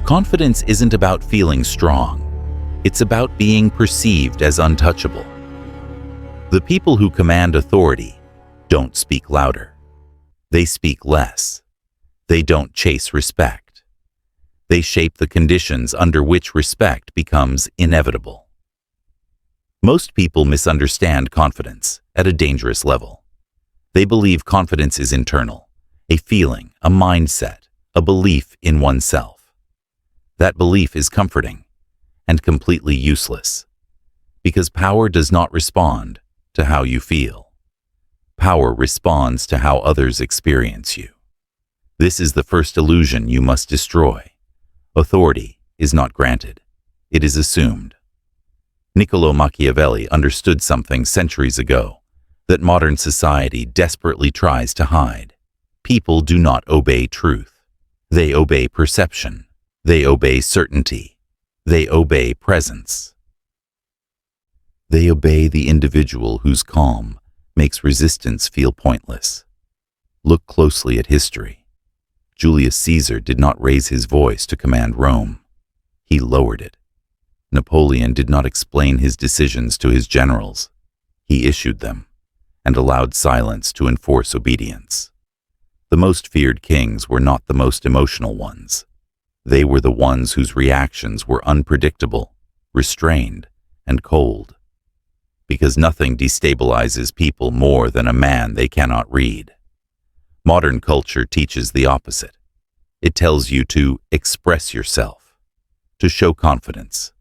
Confidence isn't about feeling strong. It's about being perceived as untouchable. The people who command authority don't speak louder. They speak less. They don't chase respect. They shape the conditions under which respect becomes inevitable. Most people misunderstand confidence at a dangerous level. They believe confidence is internal, a feeling, a mindset, a belief in oneself. That belief is comforting and completely useless, because power does not respond to how you feel. Power responds to how others experience you. This is the first illusion you must destroy. Authority is not granted. It is assumed. Niccolo Machiavelli understood something centuries ago that modern society desperately tries to hide. People do not obey truth. They obey perception. They obey certainty. They obey presence. They obey the individual whose calm makes resistance feel pointless. Look closely at history. Julius Caesar did not raise his voice to command Rome. He lowered it. Napoleon did not explain his decisions to his generals. He issued them and allowed silence to enforce obedience. The most feared kings were not the most emotional ones. They were the ones whose reactions were unpredictable, restrained, and cold. Because nothing destabilizes people more than a man they cannot read. Modern culture teaches the opposite. It tells you to express yourself, to show confidence,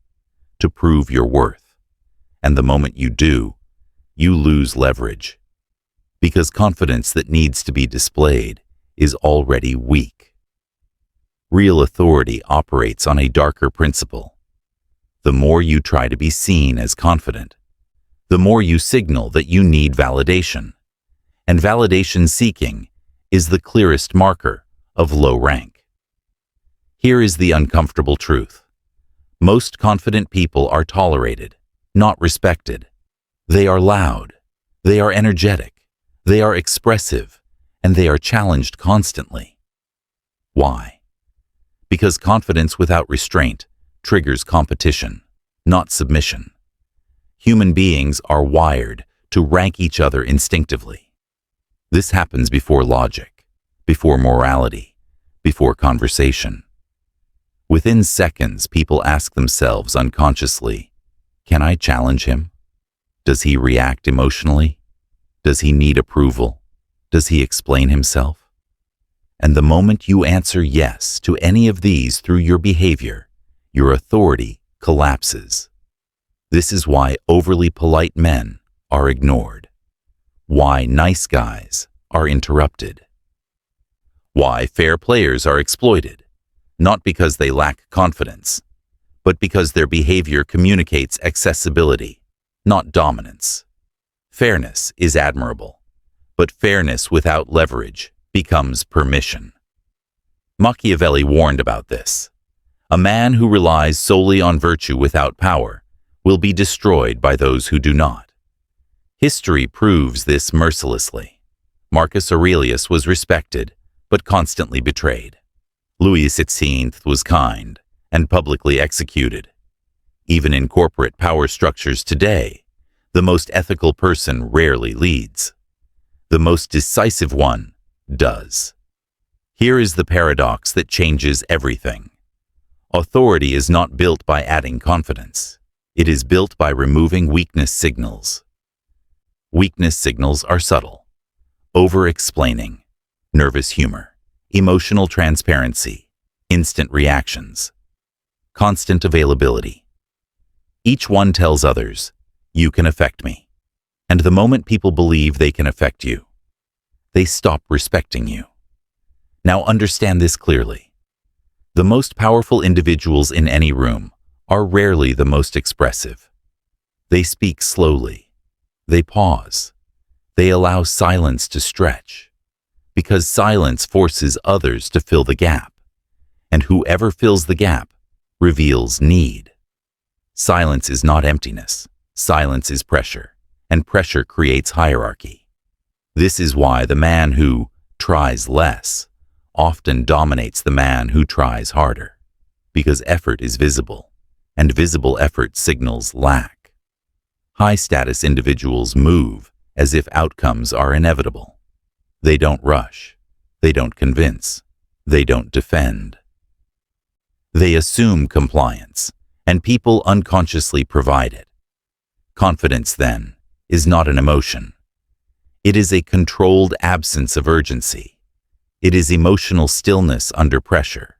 to prove your worth. And the moment you do, you lose leverage. Because confidence that needs to be displayed is already weak. Real authority operates on a darker principle. The more you try to be seen as confident, the more you signal that you need validation. And validation seeking is the clearest marker of low rank. Here is the uncomfortable truth. Most confident people are tolerated, not respected. They are loud, they are energetic, they are expressive, and they are challenged constantly. Why? Because confidence without restraint triggers competition, not submission. Human beings are wired to rank each other instinctively. This happens before logic, before morality, before conversation. Within seconds, people ask themselves unconsciously, can I challenge him? Does he react emotionally? Does he need approval? Does he explain himself? And the moment you answer yes to any of these through your behavior, your authority collapses. This is why overly polite men are ignored. Why nice guys are interrupted. Why fair players are exploited, not because they lack confidence, but because their behavior communicates accessibility, not dominance. Fairness is admirable, but fairness without leverage becomes permission. Machiavelli warned about this. A man who relies solely on virtue without power will be destroyed by those who do not. History proves this mercilessly. Marcus Aurelius was respected, but constantly betrayed. Louis XVI was kind and publicly executed. Even in corporate power structures today, the most ethical person rarely leads. The most decisive one does. Here is the paradox that changes everything. Authority is not built by adding confidence. It is built by removing weakness signals. Weakness signals are subtle. Over-explaining, nervous humor, emotional transparency, instant reactions, constant availability. Each one tells others, you can affect me. And the moment people believe they can affect you, they stop respecting you. Now understand this clearly. The most powerful individuals in any room are rarely the most expressive. They speak slowly. They pause. They allow silence to stretch, because silence forces others to fill the gap, and whoever fills the gap reveals need. Silence is not emptiness. Silence is pressure, and pressure creates hierarchy. This is why the man who tries less often dominates the man who tries harder, because effort is visible, and visible effort signals lack. High-status individuals move as if outcomes are inevitable. They don't rush. They don't convince. They don't defend. They assume compliance, and people unconsciously provide it. Confidence, then, is not an emotion. It is a controlled absence of urgency. It is emotional stillness under pressure.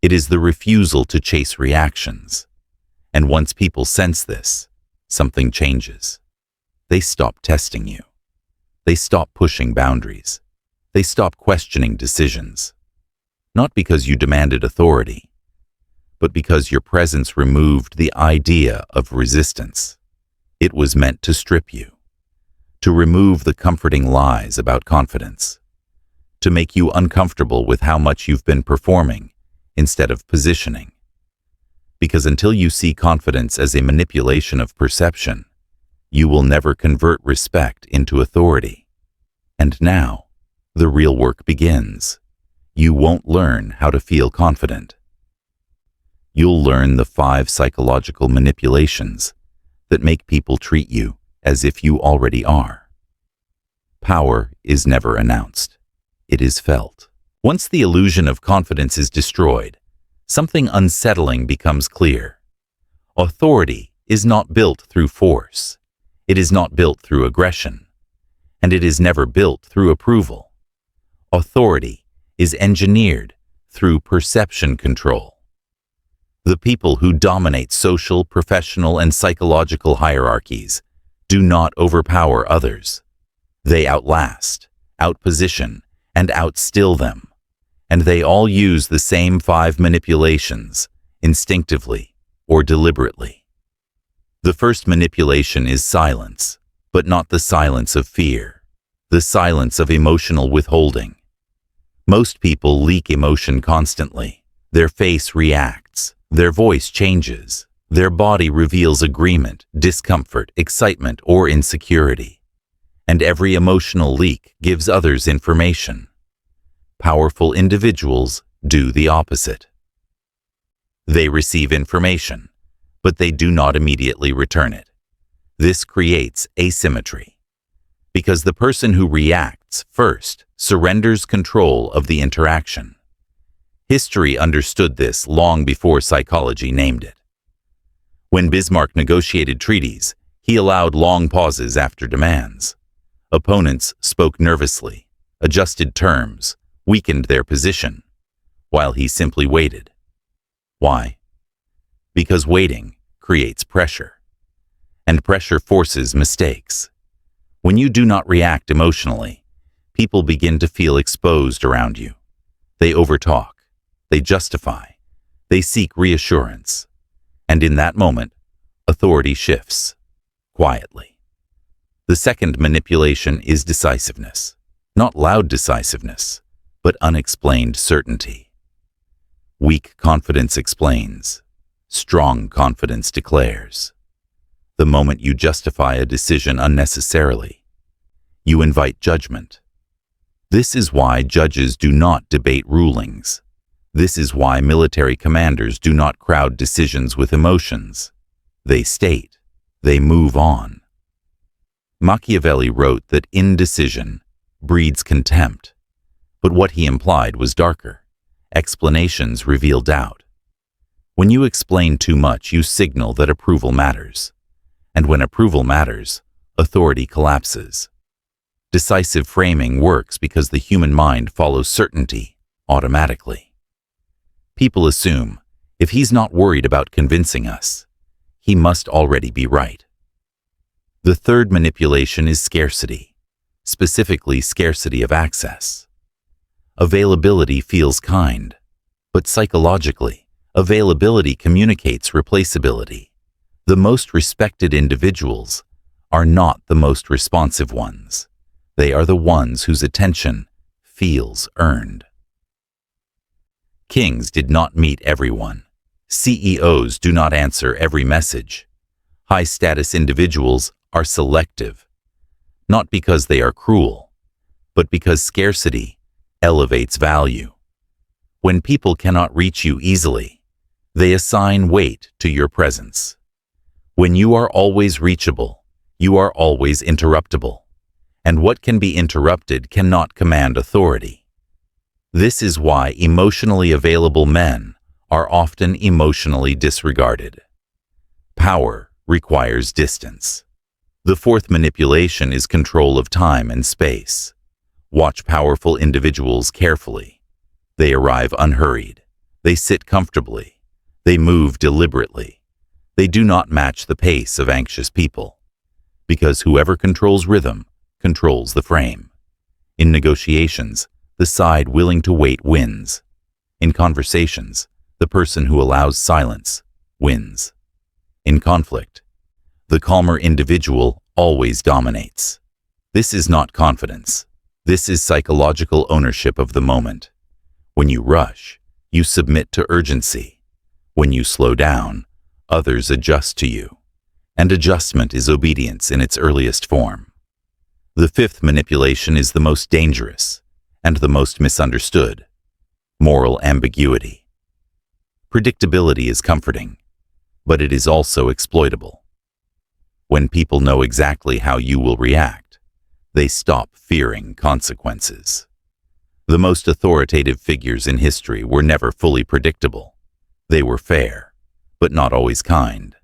It is the refusal to chase reactions. And once people sense this, something changes. They stop testing you. They stop pushing boundaries. They stop questioning decisions. Not because you demanded authority, but because your presence removed the idea of resistance. It was meant to strip you, to remove the comforting lies about confidence, to make you uncomfortable with how much you've been performing instead of positioning. Because until you see confidence as a manipulation of perception, you will never convert respect into authority. And now, the real work begins. You won't learn how to feel confident. You'll learn the 5 psychological manipulations that make people treat you as if you already are. Power is never announced. It is felt. Once the illusion of confidence is destroyed, something unsettling becomes clear. Authority is not built through force. It is not built through aggression. And it is never built through approval. Authority is engineered through perception control. The people who dominate social, professional, and psychological hierarchies do not overpower others. They outlast, outposition, and outstill them. And they all use the same 5 manipulations, instinctively or deliberately. The first manipulation is silence, but not the silence of fear, the silence of emotional withholding. Most people leak emotion constantly. Their face reacts, their voice changes, their body reveals agreement, discomfort, excitement, or insecurity. And every emotional leak gives others information. Powerful individuals do the opposite. They receive information, but they do not immediately return it. This creates asymmetry, because the person who reacts first surrenders control of the interaction. History understood this long before psychology named it. When Bismarck negotiated treaties, he allowed long pauses after demands. Opponents spoke nervously, adjusted terms, weakened their position, while he simply waited. Why? Because waiting creates pressure, and pressure forces mistakes. When you do not react emotionally, people begin to feel exposed around you. They overtalk, they justify, they seek reassurance, and in that moment, authority shifts, quietly. The second manipulation is decisiveness, not loud decisiveness, but unexplained certainty. Weak confidence explains. Strong confidence declares. The moment you justify a decision unnecessarily, you invite judgment. This is why judges do not debate rulings. This is why military commanders do not crowd decisions with emotions. They state. They move on. Machiavelli wrote that indecision breeds contempt, but what he implied was darker. Explanations reveal doubt. When you explain too much, you signal that approval matters. And when approval matters, authority collapses. Decisive framing works because the human mind follows certainty automatically. People assume, if he's not worried about convincing us, he must already be right. The third manipulation is scarcity, specifically scarcity of access. Availability feels kind, but psychologically, availability communicates replaceability. The most respected individuals are not the most responsive ones. They are the ones whose attention feels earned. Kings did not meet everyone. CEOs do not answer every message. High-status individuals are selective, not because they are cruel, but because scarcity elevates value. When people cannot reach you easily, They assign weight to your presence. When you are always reachable, you are always interruptible, and what can be interrupted cannot command authority. This is why emotionally available men are often emotionally disregarded. Power requires distance. The fourth manipulation is control of time and space. Watch powerful individuals carefully. They arrive unhurried. They sit comfortably. They move deliberately. They do not match the pace of anxious people, because whoever controls rhythm controls the frame. In negotiations, the side willing to wait wins. In conversations, the person who allows silence wins. In conflict, the calmer individual always dominates. This is not confidence. This is psychological ownership of the moment. When you rush, you submit to urgency. When you slow down, others adjust to you. And adjustment is obedience in its earliest form. The fifth manipulation is the most dangerous and the most misunderstood: moral ambiguity. Predictability is comforting, but it is also exploitable. When people know exactly how you will react, they stop fearing consequences. The most authoritative figures in history were never fully predictable. They were fair, but not always kind;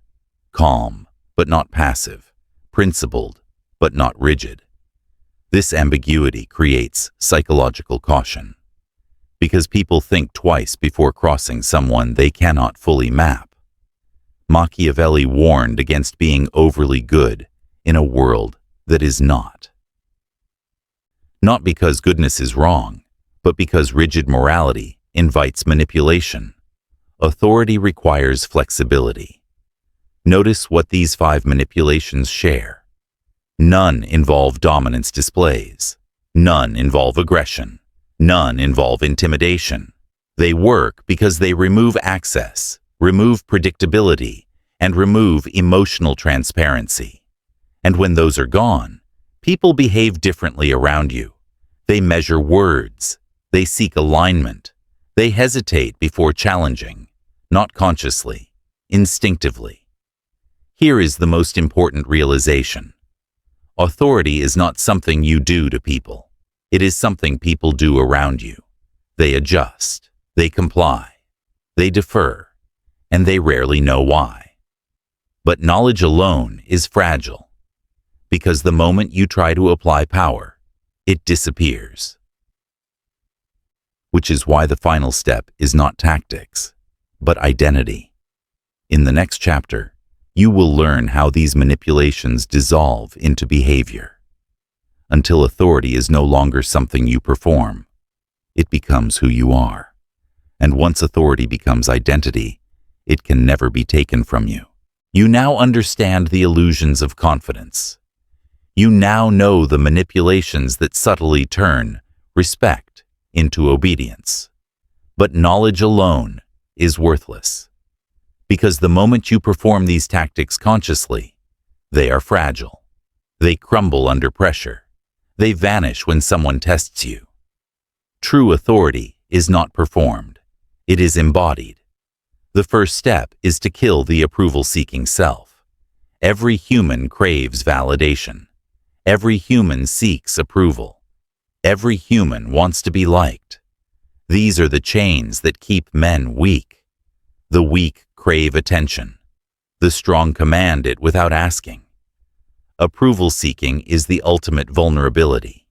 calm, but not passive; principled, but not rigid. This ambiguity creates psychological caution, because people think twice before crossing someone they cannot fully map. Machiavelli warned against being overly good in a world that is not. Not because goodness is wrong, but because rigid morality invites manipulation. Authority requires flexibility. Notice what these 5 manipulations share. None involve dominance displays. None involve aggression. None involve intimidation. They work because they remove access, remove predictability, and remove emotional transparency. And when those are gone, people behave differently around you. They measure words. They seek alignment. They hesitate before challenging, not consciously, instinctively. Here is the most important realization. Authority is not something you do to people. It is something people do around you. They adjust, they comply, they defer, and they rarely know why. But knowledge alone is fragile, because the moment you try to apply power, it disappears. Which is why the final step is not tactics, but identity. In the next chapter, you will learn how these manipulations dissolve into behavior. Until authority is no longer something you perform, it becomes who you are. And once authority becomes identity, it can never be taken from you. You now understand the illusions of confidence. You now know the manipulations that subtly turn respect into obedience. But knowledge alone is worthless, because the moment you perform these tactics consciously, they are fragile. They crumble under pressure. They vanish when someone tests you. True authority is not performed. It is embodied. The first step is to kill the approval-seeking self. Every human craves validation. Every human seeks approval. Every human wants to be liked. These are the chains that keep men weak. The weak crave attention. The strong command it without asking. Approval-seeking is the ultimate vulnerability.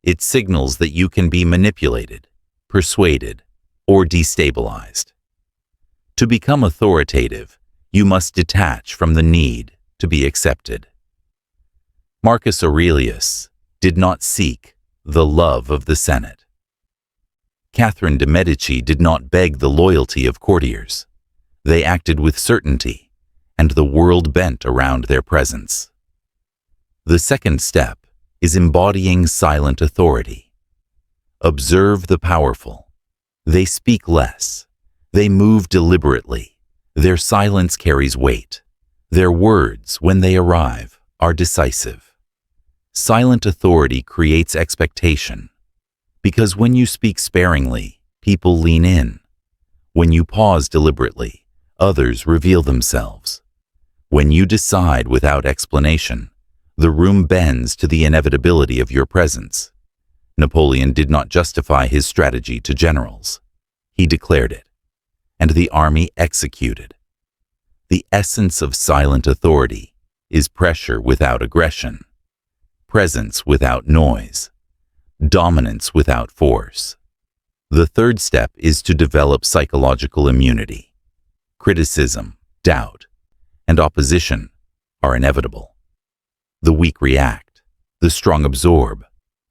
It signals that you can be manipulated, persuaded, or destabilized. To become authoritative, you must detach from the need to be accepted. Marcus Aurelius did not seek the love of the Senate. Catherine de' Medici did not beg the loyalty of courtiers. They acted with certainty, and the world bent around their presence. The second step is embodying silent authority. Observe the powerful. They speak less. They move deliberately. Their silence carries weight. Their words, when they arrive, are decisive. Silent authority creates expectation, because when you speak sparingly, people lean in. When you pause deliberately, others reveal themselves. When you decide without explanation, the room bends to the inevitability of your presence. Napoleon did not justify his strategy to generals. He declared it, and the army executed. The essence of silent authority is pressure without aggression, presence without noise, dominance without force. The third step is to develop psychological immunity. Criticism, doubt, and opposition are inevitable. The weak react, the strong absorb,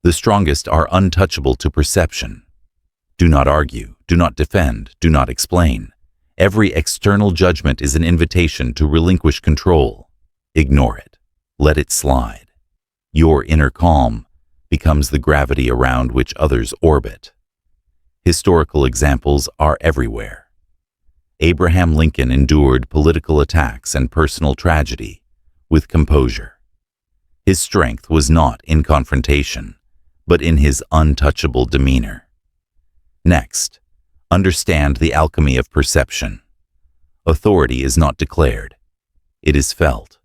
the strongest are untouchable to perception. Do not argue, do not defend, do not explain. Every external judgment is an invitation to relinquish control. Ignore it. Let it slide. Your inner calm becomes the gravity around which others orbit. Historical examples are everywhere. Abraham Lincoln endured political attacks and personal tragedy with composure. His strength was not in confrontation, but in his untouchable demeanor. Next, understand the alchemy of perception. Authority is not declared. It is felt.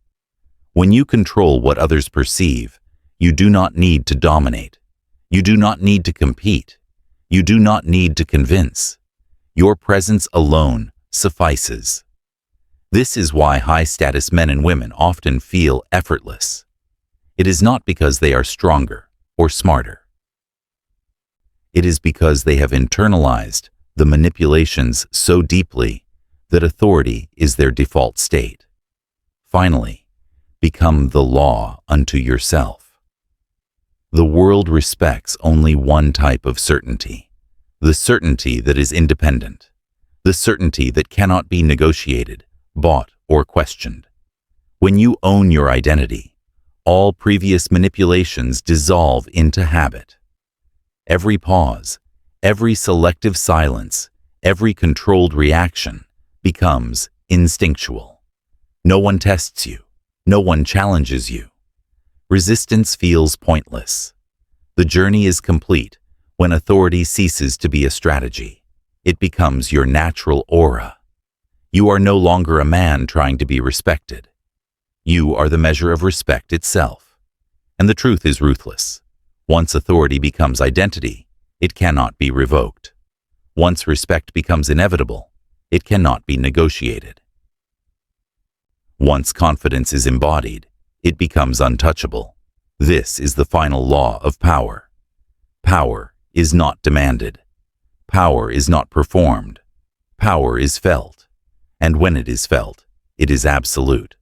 When you control what others perceive, you do not need to dominate. You do not need to compete. You do not need to convince. Your presence alone suffices. This is why high-status men and women often feel effortless. It is not because they are stronger or smarter. It is because they have internalized the manipulations so deeply that authority is their default state. Finally, become the law unto yourself. The world respects only one type of certainty, the certainty that is independent, the certainty that cannot be negotiated, bought, or questioned. When you own your identity, all previous manipulations dissolve into habit. Every pause, every selective silence, every controlled reaction becomes instinctual. No one tests you. No one challenges you. Resistance feels pointless. The journey is complete when authority ceases to be a strategy. It becomes your natural aura. You are no longer a man trying to be respected. You are the measure of respect itself. And the truth is ruthless. Once authority becomes identity, it cannot be revoked. Once respect becomes inevitable, it cannot be negotiated. Once confidence is embodied, it becomes untouchable. This is the final law of power. Power is not demanded. Power is not performed. Power is felt. And when it is felt, it is absolute.